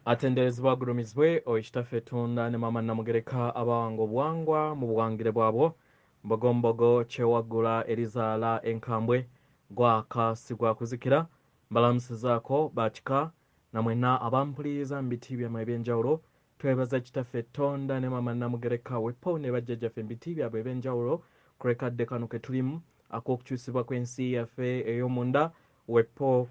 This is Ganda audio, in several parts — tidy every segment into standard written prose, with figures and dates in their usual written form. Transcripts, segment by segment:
atenderezebwa agulumizibwe oekitaffe Tunda ne mama Namugereka abawango bwangwa mu buwangire bwabwo mbogombogo kyewaggula erizaala enkambwe gwaka sigwa kuzikira mbalamusizaako bakika namwena abampuliriza mu biti byammwe ebyenjawulo twebaza kitaffe Tonda ne mama Namugereka wepo ne bajjajjaffe mu biti byabwe ebyenjawulo ku lekadde kano ke tulimu ak'okukyusibwa kw'ensi yaffe ey'omunda wepo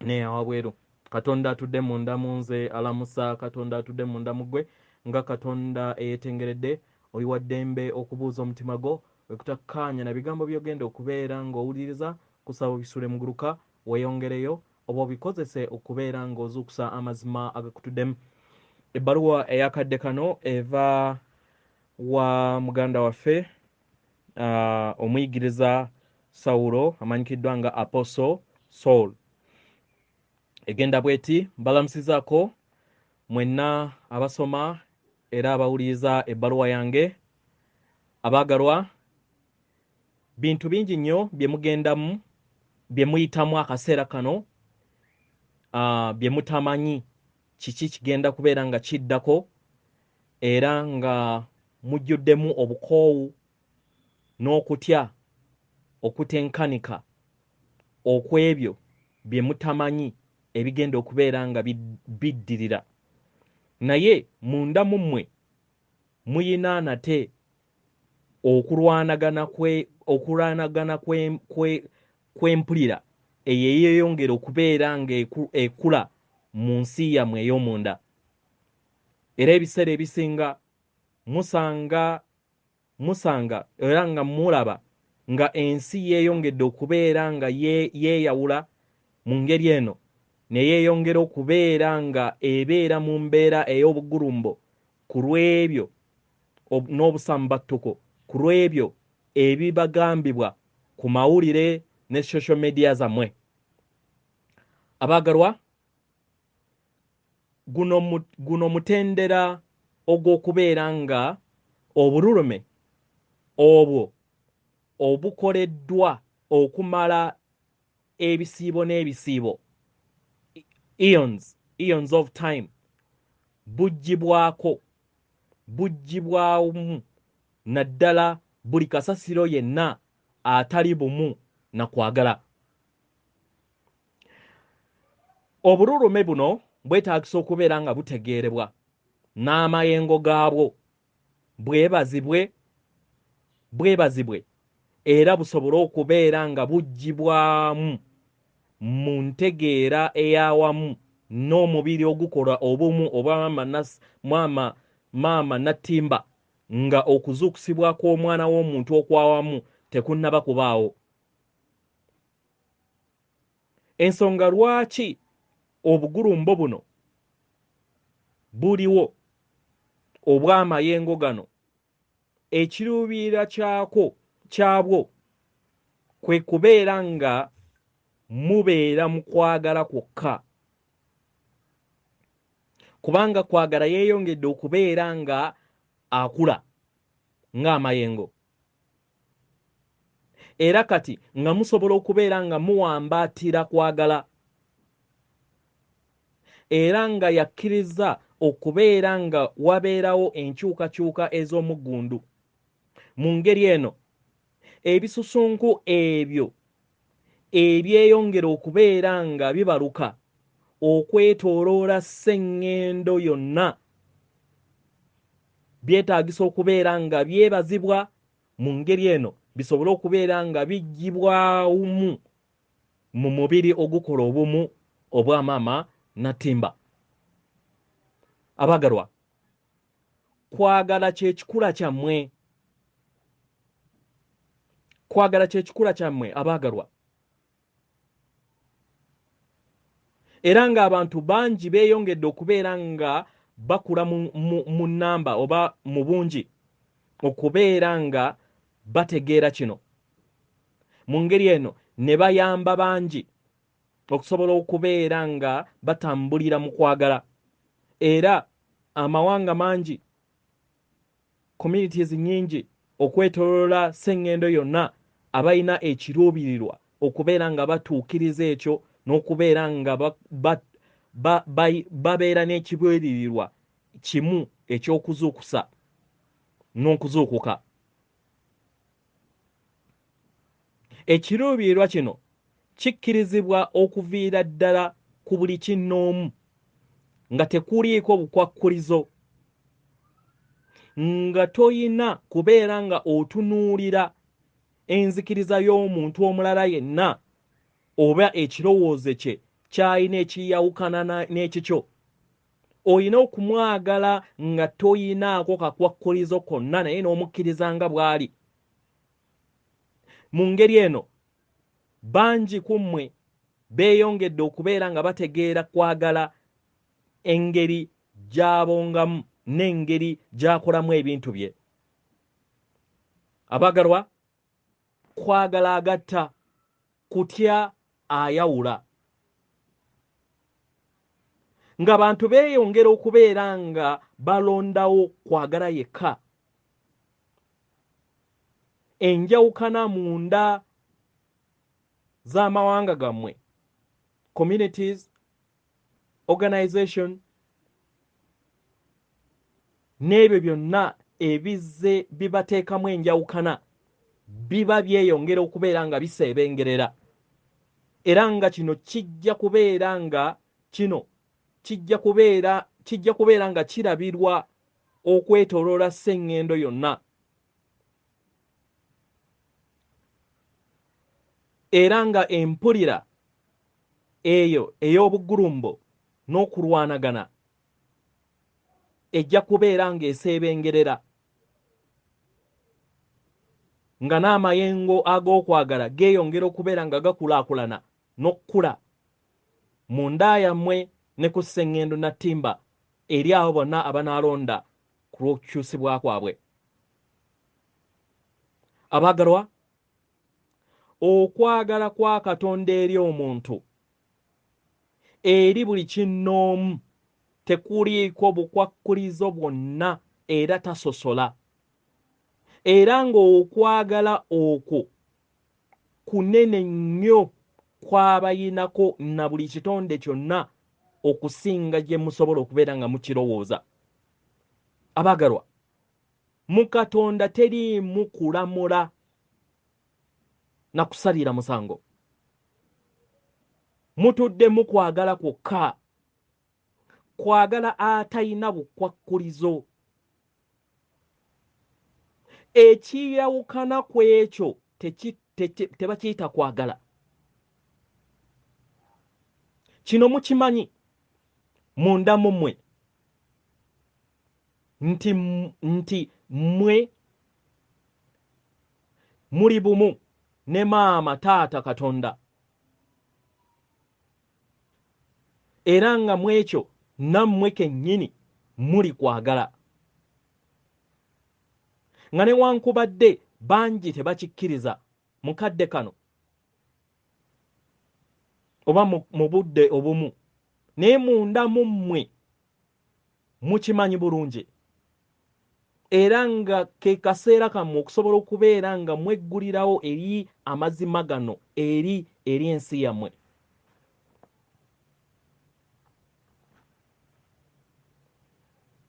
ne awabweru. Katonda atudde munda mu nze alamusa, Katonda atudde munda mu ggwe nga Katonda eyeetengeredde oli wa ddembe okubuuza omutima gwo wekutakkaanya na bigambo by'ogenda okubeera ng'owuliriza kusaba bisule muguluka weeyongereyo oba obikozese okubeera ng'ozuukusa amazima agakutuddemu. Ebbaluwa ey'akadde kano eva wa muganda waffe Omuyigiriza Saulo amanyikiddwa nga Apostle Saulo. Egenda bweti mbalamusizaako mwenna abasoma era abawuliriza ebbaluwa yange abaagalwa bintu bingi nnyo bye mugendamu bye muyitamu akaseera kano bye mutamanyi kiki kigenda kubeera nga kiddako era nga mujjuddemu obukoowu n'okutya okutenkanika okw'ebyo bye mutamanyi ebigenda okubeera nga biddirira naye munda mu mmwe muyina nate okulwanagana kw'empulira eyo eyeeyongera okubeera nga ekula mu nsi yammwe ey'omunda era ebiseera ebisinga musanga era nga mulaba nga ensi yeeyongedde okubeera nga yeeyawula mu ngeri eno neyeeyongera okubeera nga ebeera mu mbeera ey'obugulumbo ku lw'ebyo n'obusambattuko ku lw'ebyo ebibagambibwa ku mawulire ne social media zammwe. Abaagalwa, guno mutendera ogw'okubeera nga obululume obwo obukoleddwa okumala ebisiibo n'ebisiibo eons of time buggyibwamu naddala buli kasasiro yenna atali bumu na kwagala. Obululume buno bwetaagisa okubeera nga butegeerebwa n'amayengo gaabwo bwebazibwe era busobole okubeera nga buggyibwamu mu ntegeera ey'awamu n'omubiri ogukola obumu obwa maama nattimba nga okuzuukusibwa kw'omwana w'omuntu okwawamu tekunnaba kubaawo. Ensonga lwaki obugulumbo buno buliwo obw'amayengo gano ekiruubiira kyabwo kwe kubeera nga mubeera mu kwagala kwokka, kubanga kwagala yeeyongedde okubeera nga akula ng'amayengo era kati nga musobola okubeera nga muwambaatira kwagala era nga yakkiriza okubeera nga wabeerawo enkyukakyuka ez'omuggundu. Mu ngeri eno ebisusunku ebyo ebyeyongera okubeera nga bibaluka okwetooloola sseŋŋendo yonna byetaagisa okubeera nga byebazibwa mu ngeri eno bisobole okubeera nga biggyibwamu mu mubiri ogukola obumu obw'amaama nattimba. Abaagalwa, kwagala kyekikula kyammwe. Kwagala kyekikula kyammwe abaagalwa. Era ng'abantu bangi beeyongedde okubeera nga bakula mu nnamba oba mu bungi okubeera nga bategeera kino. Mu ngeri eno ne bayamba bangi okusobola okubeera nga batambulira mu kwagala. Era amawanga mangi, communities nnyingi okwetooloola sseŋŋendo yonna abalina ekiruubirirwa okubeera nga batuukiriza ekyo n'okubeera nga babeera n'ekibwiririrwa kimu eky'okuzuukusa n'okuzuukuka. Ekiruubirirwa kino kikkirizibwa okuviira ddala ku buli kinnoomu nga tekuliiko bukwakkulizo, nga toyina kubeera nga otunuulira enzikiriza y'omuntu omulala yenna oba ekirowoozo kye ky'alina ekiyawukana n'ekikyo. Oyina okumwagala nga toyinaako kakwakkulizo konna naye n'omukkiriza nga bw'ali. Mu ngeri eno bangi ku mmwe beeyongedde okubeera nga bategeera kwagala engeri gy'abongamu n'engeri gy'akolamu ebintu bye. Abaagalwa, kwagala agatta, kutya ayawula. Ng'abantu beeyongera okubeera nga balondawo kwagala yekka, enjawukana munda z'amawanga gammwe, communities, organization, n'ebyo byonna ebizze bibateekamu enjawukana biba byeyongera okubeera nga biseebengerera. Era nga kino kijja kubeera nga kirabirwa okwetooloola sseŋŋendo yonna. Era nga empulira eyo ey'obugulumbo n'okulwanagana ejja kubeera ng'eseebengerera, nga n'amayengo ag'okwagala geeyongera okubeera nga gakulaakulana n'okkula mu nda yammwe ne ku sseŋŋendo nattimba eri abo bonna abanaalonda ku lw'okukyusibwa kwabwe. Abaagalwa, okwagala kwa Katonda eri omuntu, eri buli kinnoomu, tekuliiko bukwakkulizo bwonna era tasosola. Era ng'okwagala okwo kunene nnyo kw'abayinako na buli kitonde kyonna okusinga gye musobola okubeera nga mukirowooza. Abaagalwa, mu Katonda teriimu kulamula na kusalira musango. Mutudde mu kwagala kwokka, kwagala atalina bukwakkulizo. Ekiyawukana ku ekyo tebakiyita kwagala. Kino mukimanyi munda mu mmwe nti mmwe muli bumu ne maama taata Katonda, era nga mu ekyo nammwe kennyini muli kwagala. Nga newankubadde bangi tebakikkiriza mu kadde kano oba mu budde obumu, naye munda mu mmwe mukimanyi bulungi, era nga ke kaseera kammwe okusobola okubeera nga mweggulirawo eri amazima gano eri ensi yammwe.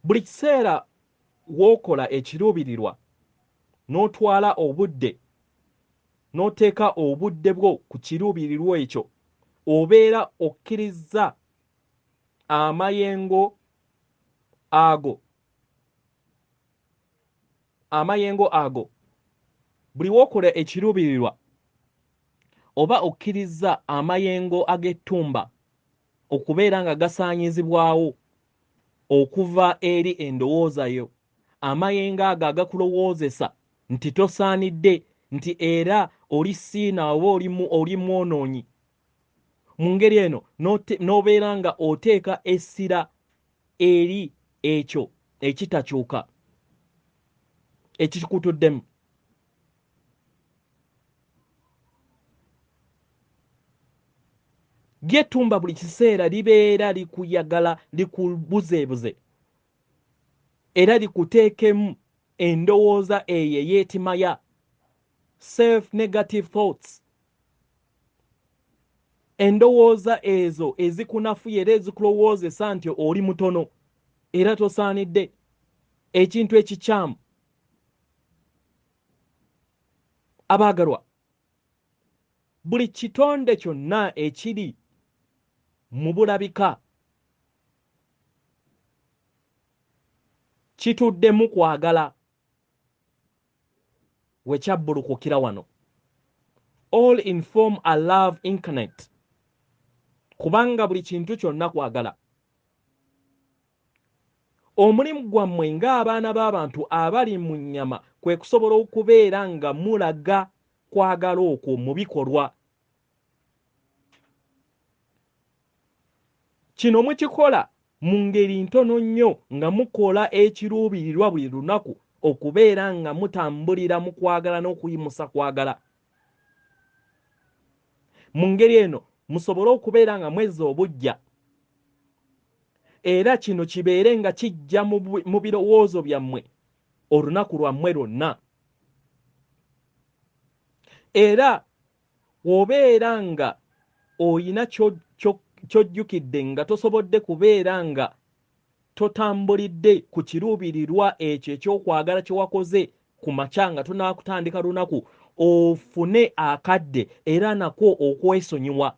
Buli kiseera w'okola ekiruubirirwa n'otwala obudde n'oteeka obudde bwo ku kiruubirirwa ekyo, obeera okkirizza amayengo ago. Buli w'okola ekiruubirirwa oba okkirizza amayengo ag'ettumba okubeera nga gasaanyizibwawo okuva eri endowooza yo, amayengo ago agakulowoozesa nti tosaanidde, nti era oli siina oba oli mwonoonyi. Mu ngeri eno n'obeera nga oteeka essira eri ekyo ekitakyuka ekikutuddemu. Ly'ettumba buli kiseera libeera likuyagala, likubuzeebuze, era likuteekemu endowooza eyo eyeetimaya, self negative thoughts. endowooza ezo ezikunafuya era ezikulowoozesa nti oli mutono era tosaanidde ekintu ekikyamu. Abaagalwa, buli kitonde kyonna ekiri mu bulabika kituddemu kwagala we kyabbulukukira wano. All in form a love incarnate. Kubanga buli kintu kyonna kwagala. Omulimu gwammwe ng'abaana b'abantu abali mu nnyama kwe kusobola okubeera nga mulaga kwagala okwo mu bikolwa. Kino mukikola mu ngeri ntono nnyo nga mukola ekiruubirirwa buli lunaku okubeera nga mutambulira mu kwagala n'okuyimusa kwagala. Mu ngeri eno musobole okubeera nga mwezza obujja, era kino kibeere nga kijja mu birowoozo byammwe olunaku lwammwe lwonna. Era obeera nga oyina kyojjukidde nga tosobodde kubeera nga totambulidde ku kiruubirirwa ekyo ekyokwagala kye wakoze ku makya nga tunaakutandika lunaku, ofune akadde era nako okwesonyiwa.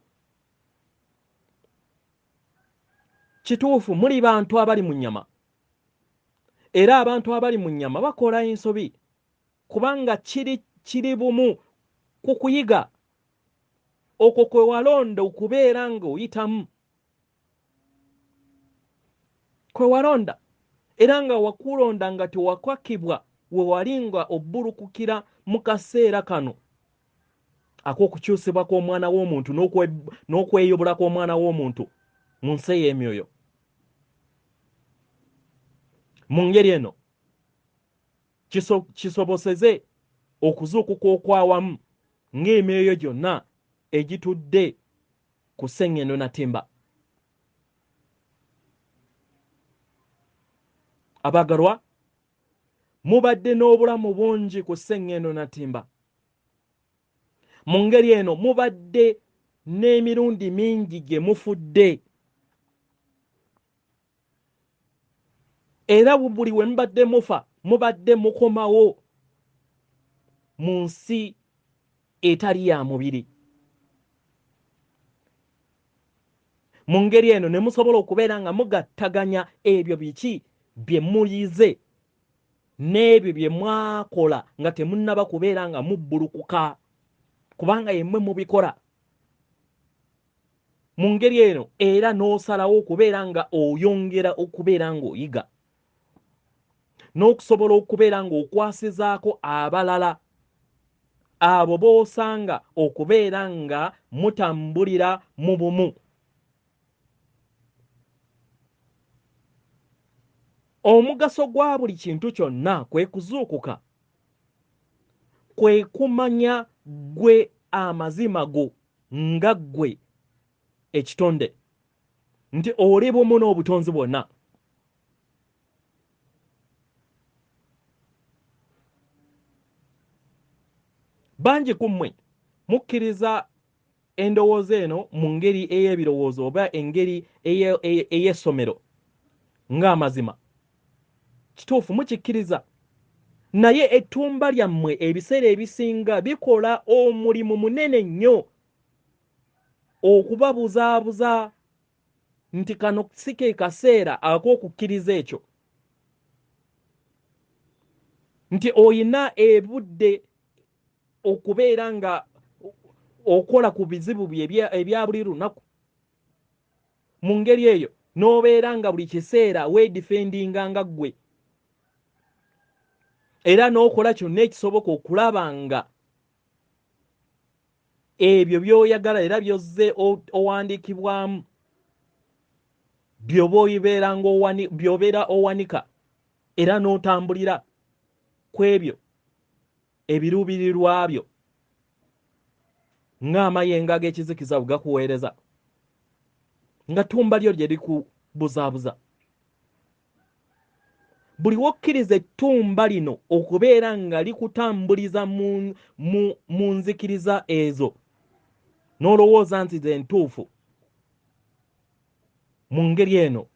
Kituufu muli bantu abali mu nnyama, era abantu abali mu nnyama bakola ensobi kubanga kiri bumu ku kuyiga okwo kwe walonda okubeera nga oyitamu, kwe walonda era nga wakulonda nga tewakwakibwa we wali nga obbulukukira mu kaseera kano ak'okukyusibwa kw'omwana w'omuntu n'okweyobola kw'omwana w'omuntu mu nsi ey'emyoyo. Mu ngeri eno kisoboseze okuzuukuka okwawamu ng'emyoyo gyonna egitudde ku sseŋŋendo natimba. Abaagalwa, mubadde n'obulamu bungi ku sseŋŋendo natimba. Mu ngeri eno mubadde n'emirundi mingi gye mufudde, era buli we mubadde mufa mubadde mukomawo mu nsi etali ya mubiri. Mu ngeri eno ne musobola okubeera nga mugattaganya ebyo biki bye muyize n'ebyo bye mwakola nga temunnaba kubeera nga mubbulukuka, kubanga yemmwe mubikola. Mu ngeri eno era n'osalawo okubeera nga oyongera okubeera ng'oyiga n'okusobola okubeera ng'okwasizaako abalala abo b'osanga okubeera nga mutambulira mu bumu. Omugaso gwa buli kintu kyonna kwe kuzuukuka, kwe kumanya ggwe amazima go nga ggwe ekitonde nti oli bumu n'obutonzi bwonna. Bangi ku mmwe mukkiriza endowooza eno mu ngeri ey'ebirowoozo oba engeri ey'essomero ng'amazima. Kituufu mukikkiriza, naye ettumba lyammwe ebiseera ebisinga bikola omulimu munene nnyo okubabuzaabuza nti kano si ke kaseera ak'okukkiriza ekyo, nti oyina ebudde okubeera nga okola ku bizibu bye ebya buli lunaku. Mu ngeri eyo n'obeera nga buli kiseera weedifendinga nga ggwe, era n'okola kyonna ekisoboka okulaba nga ebyo by'oyagala era by'ozze owandiikibwamu by'obeera owanika era n'otambulira ku ebyo ebiruubirirwa byo ng'amayengo ag'ekizikiza bwe gakuweereza, nga ttumba lyo lye likubuzaabuza. Buli wokkiriza ettumba lino okubeera nga likutambuliza mu nzikiriza ezo, n'olowooza nti ze ntuufu, mu ngeri eno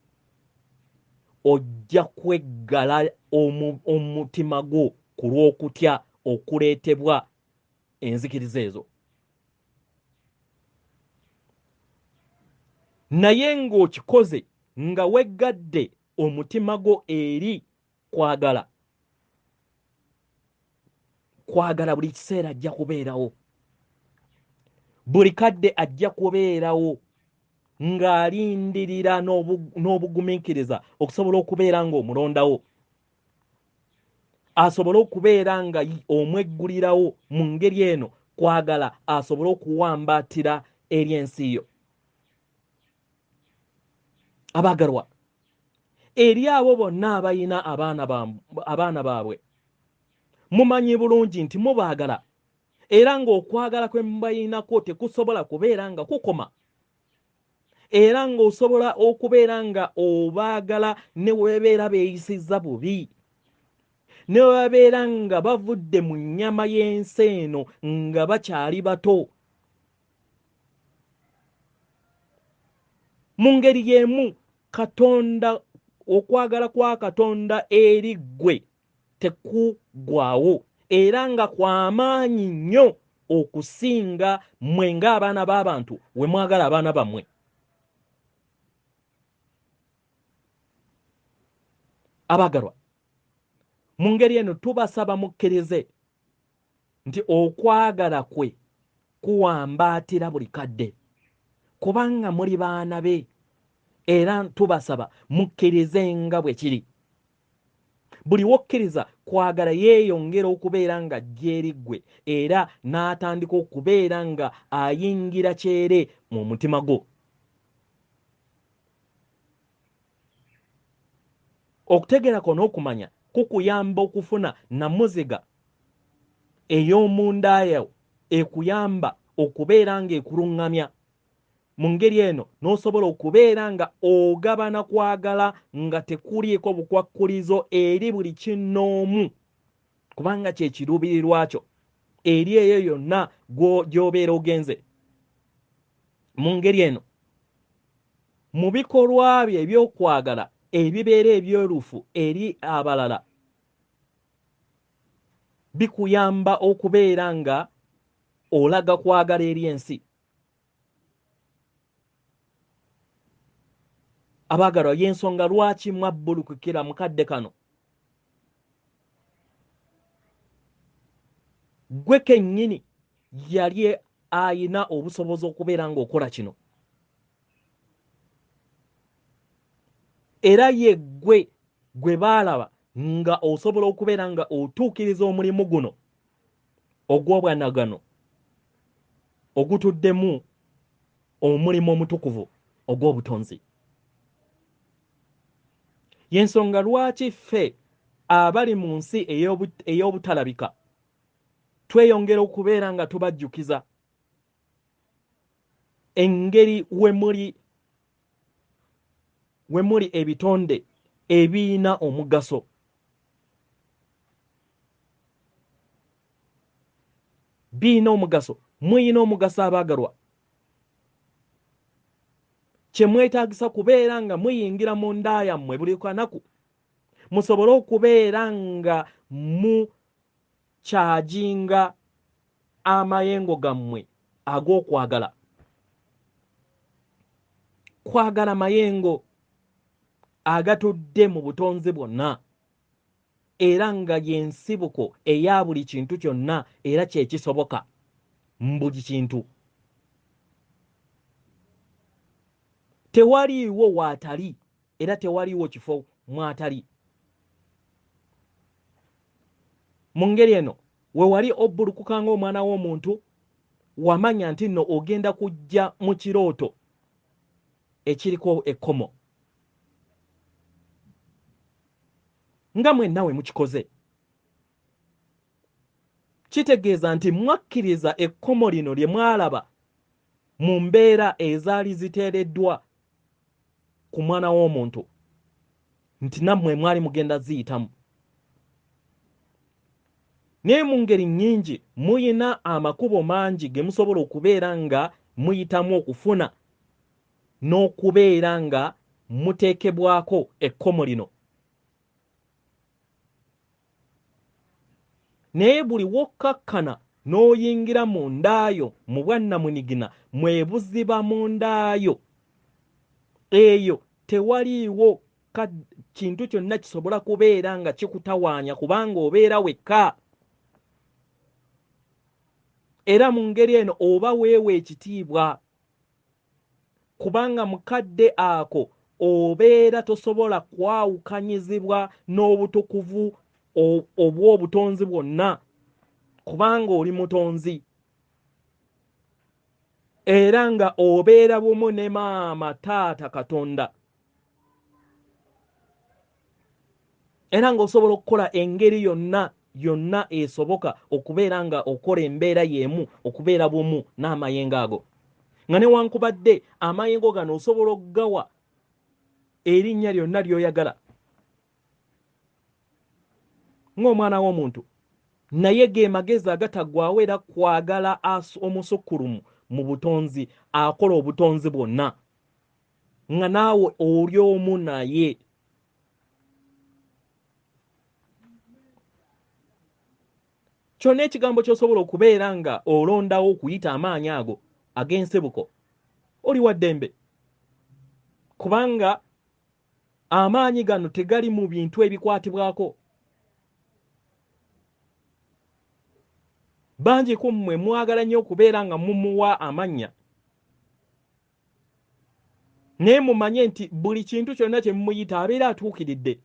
ojja kweggala omutima gwo ku lw'okutya okuleetebwa enzikiriza ezo. Naye ng'okikoze nga weggadde omutima gwo eri kwagala buli kiseera ajja kubeerawo, buli kadde ajja kubeerawo ng'alindirira n'obugumiikiriza okusobola okubeera ng'omulondawo, asobole okubeera nga omweggulirawo. Mu ngeri eno kwagala asobole okuwambaatira eri ensi yo. Abaagalwa, eri abo bonna abalina abaana baabwe, mumanyi bulungi nti mubaagala, era ng'okwagala kwe mubayinako tekusobola kubeera nga kukoma, era ng'osobola okubeera nga obaagala ne webeera beeyisizza bubi, ne webabeera nga bavudde mu nnyama y'ensi eno nga bakyali bato. Mu ngeri y'emu, Katonda, okwagala kwa Katonda eri ggwe tekugwawo, era nga kw'amaanyi nnyo okusinga mmwe ng'abaana b'abantu we mwagala abaana bammwe. Abaagalwa, mu ngeri eno tubasaba mukkirize nti okwagala kwe kuwambaatira buli kadde, kubanga muli baana be, era tubasaba mukkirize nga bwe kiri. Buli wokkiriza kwagala yeeyongera okubeera nga ajja eri ggwe, era n'atandika okubeera nga ayingira kyere mu mutima gwo. Okutegeerako n'okumanya kukuyamba okufuna namuziga ey'omunda yo ekuyamba okubeera ng'ekuluŋŋamya. Mu ngeri eno n'osobola okubeera nga ogabana kwagala nga tekuliiko bukwakkulizo eri buli kinnoomu, kubanga kye kiruubirirwa kyo eri eyo yonna gy'obeera ogenze. Mu ngeri eno, mu bikolwa bye eby'okwagala ebibeera ebyerufu eri abalala, bikuyamba okubeera nga olaga kwagala eri ensi. Abaagalwa, y'ensonga lwaki mwabbulukukira mu kadde kano. Gwe kennyini yali ayina obusobozi okubeera ng'okola kino, era ye gwe baalaba nga osobola okubeera nga otuukiriza omulimu guno ogw'obwanagano ogutuddemu omulimu omutukuvu ogw'obutonzi. Y'ensonga lwaki ffe abali mu nsi ey'obutalabika tweyongera okubeera nga tubajjukiza engeri we muli ebitonde ebiyina omugaso. Biyina omugaso, muyina omugaso abaagalwa. Kye mwetaagisa kubeera nga muyingira mu nda yammwe buli kanaku, musobole okubeera nga mukyajinga amayengo gammwe ag'okwagala. Kwagala mayengo agatudde mu butonzi bwonna, era nga y'ensibuko eya buli kintu kyonna, era kye kisoboka mu buli kintu. Tewaliiwo waatali, era tewaliiwo kifo mwatali. Mu ngeri eno, we wali obbulukuka ng'omwana w'omuntu, wamanya nti nno ogenda kujja mu kirooto ekiriko ekkomo. Nga mwenna we mukikoze, kitegeeza nti mwakkiriza ekkomo lino lye mwalaba mu mbeera ezaali ziteereddwa ku mwana w'omuntu, nti nammwe mwali mugenda ziyitamu. Naye mu ngeri nnyingi muyina amakubo mangi ge musobola okubeera nga muyitamu okufuna n'okubeera nga muteekebwako ekkomo lino. Naye buli wokkakkana n'oyingira mu ndaayo mu bwannamunigina mwebuziba mu ndaayo eyo tewaliiwo kintu kyonna kisobola kubeera nga kikutawaanya kubanga obeera wekka. Era mu ngeri eno oba weewa ekitiibwa kubanga mukadde ako obeera tosobola kwawukanyizibwa n'obutukuvu obw'obutonzi bwonna kubanga oli mutonzi. Era nga obeera bumu ne maama taata Katonda. Era nga osobola okukola engeri yonna esoboka okubeera nga okola embeera y'emu, okubeera bumu n'amayengo ago. Nga newankubadde amayengo gano osobola okugawa erinnya lyonna ly'oyagala ng'omwana w'omuntu, naye ge magezi agataggwaawo era kwagala omusukkulumu mu butonzi akola obutonzi bwonna nga naawe oli omu naye. Kyonna ekigambo ky'osobola okubeera nga olondawo okuyita amaanyi ago ag'ensibuko oli wa ddembe, kubanga amaanyi gano tegali mu bintu ebikwatibwako. Bangi ku mmwe mwagala nnyo okubeera nga mumuwa amannya, naye mumanye nti buli kintu kyonna kye mumuyita abeera atuukiridde.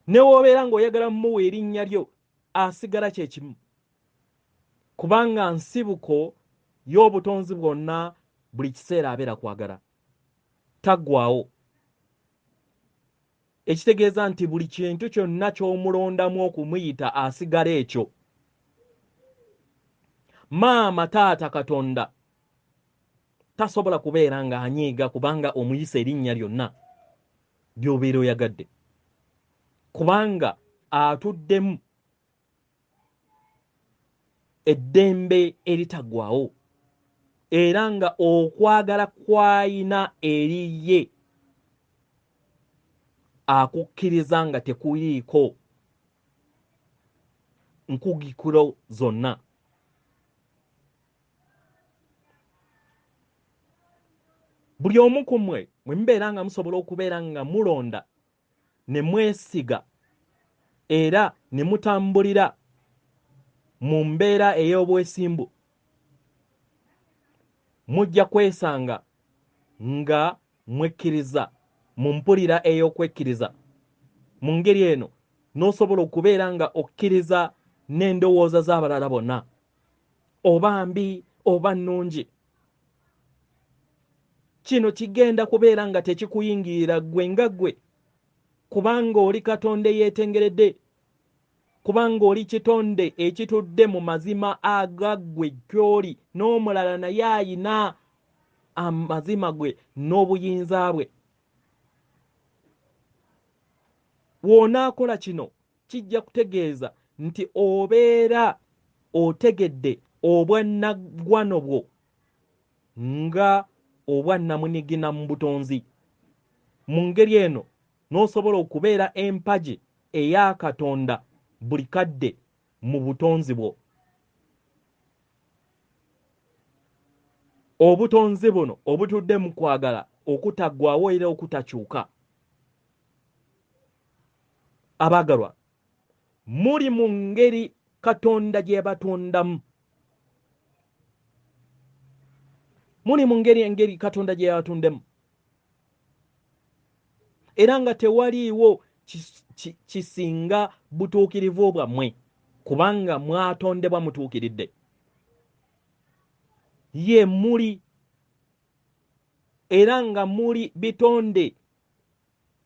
Ne w'obeera ng'oyagala mumuwa erinnya lyo asigala kye kimu, kubanga nsibuko y'obutonzi bwonna buli kiseera abeera kwagala, taggwaawo. Ekitegeeza nti buli kintu kyonna ky'omulondamu okumuyita asigala ekyo. Maama taata Katonda tasobola kubeera nga anyiiga kubanga omuyisa erinnya lyonna ly'obeera oyagadde, kubanga atuddemu eddembe eritaggwaawo era nga okwagala kw'ayina eri ye akukkiriza nga tekuliiko nkugikiro zonna. Buli omu ku mmwe mwe mubeera nga musobola okubeera nga mulonda ne mwesiga era ne mutambulira mu mbeera ey'obwesimbu, mujja kwesanga nga mwekkiriza mu mpulira ey'okwekkiriza. Mu ngeri eno n'osobola okubeera nga okkiriza n'endowooza z'abalala bonna, oba mbi oba nnungi. Kino kigenda kubeera nga tekikuyingirira ggwe nga ggwe, kubanga oli Katonda eyeetengeredde, kubanga oli kitonde ekitudde mu mazima agaggwe gy'oli, n'omulala naye ayina amazima gwe n'obuyinza bwe. Bw'onaakola kino kijja kutegeeza nti obeera otegedde obwannaggwano bwo nga obwannamunigina mu butonzi. Mu ngeri eno n'osobola okubeera empagi eya Katonda buli kadde mu butonzi bwo. Obutonzi buno obutudde mu kwagala okutaggwaawo era okutakyuka. Abaagalwa, muli mu ngeri Katonda gye yabatondamu. Muli mu ngeri Katonda gye yabatondemu. Era nga tewaliiwo kisinga butuukirivu bwammwe kubanga mwatondebwa mutuukiridde. Ye muli era nga muli bitonde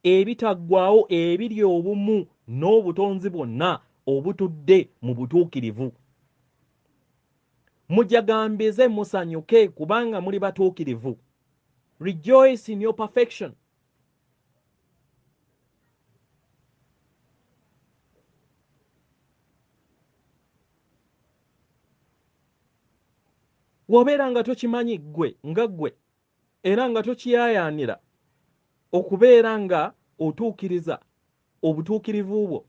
ebitaggwaawo ebiri obumu n'obutonzi bwonna obutudde mu butuukirivu. Mujagambize musanyuke kubanga muli batuukirivu. Rejoice in your perfection. wobeera nga tokimanyi ggwe nga ggwe era nga tokiyaayaanira okubeera nga otuukiriza obutuukirivu bwo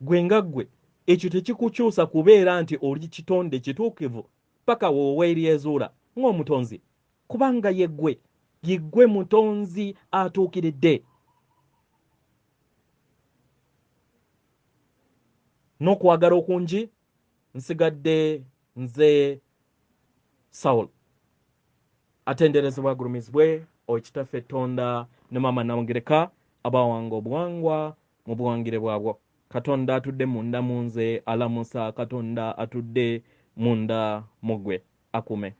gwe nga ggwe, ekyo tekikukyusa kubeera nti oli kitonde kituukivu paka woweeryezuula ng'omutonzi, kubanga yeggwe mutonzi atuukiridde. N'okwagala okungi nsigadde nze Saulo, atenderezebwa agulumizibwe Okitaffe Tonda ne Maama Namugereka abawanga obuwangwa mu buwangire bwabwo. Katonda atudde munda mu nze alamusa, Katonda atudde munda mu ggwe akume.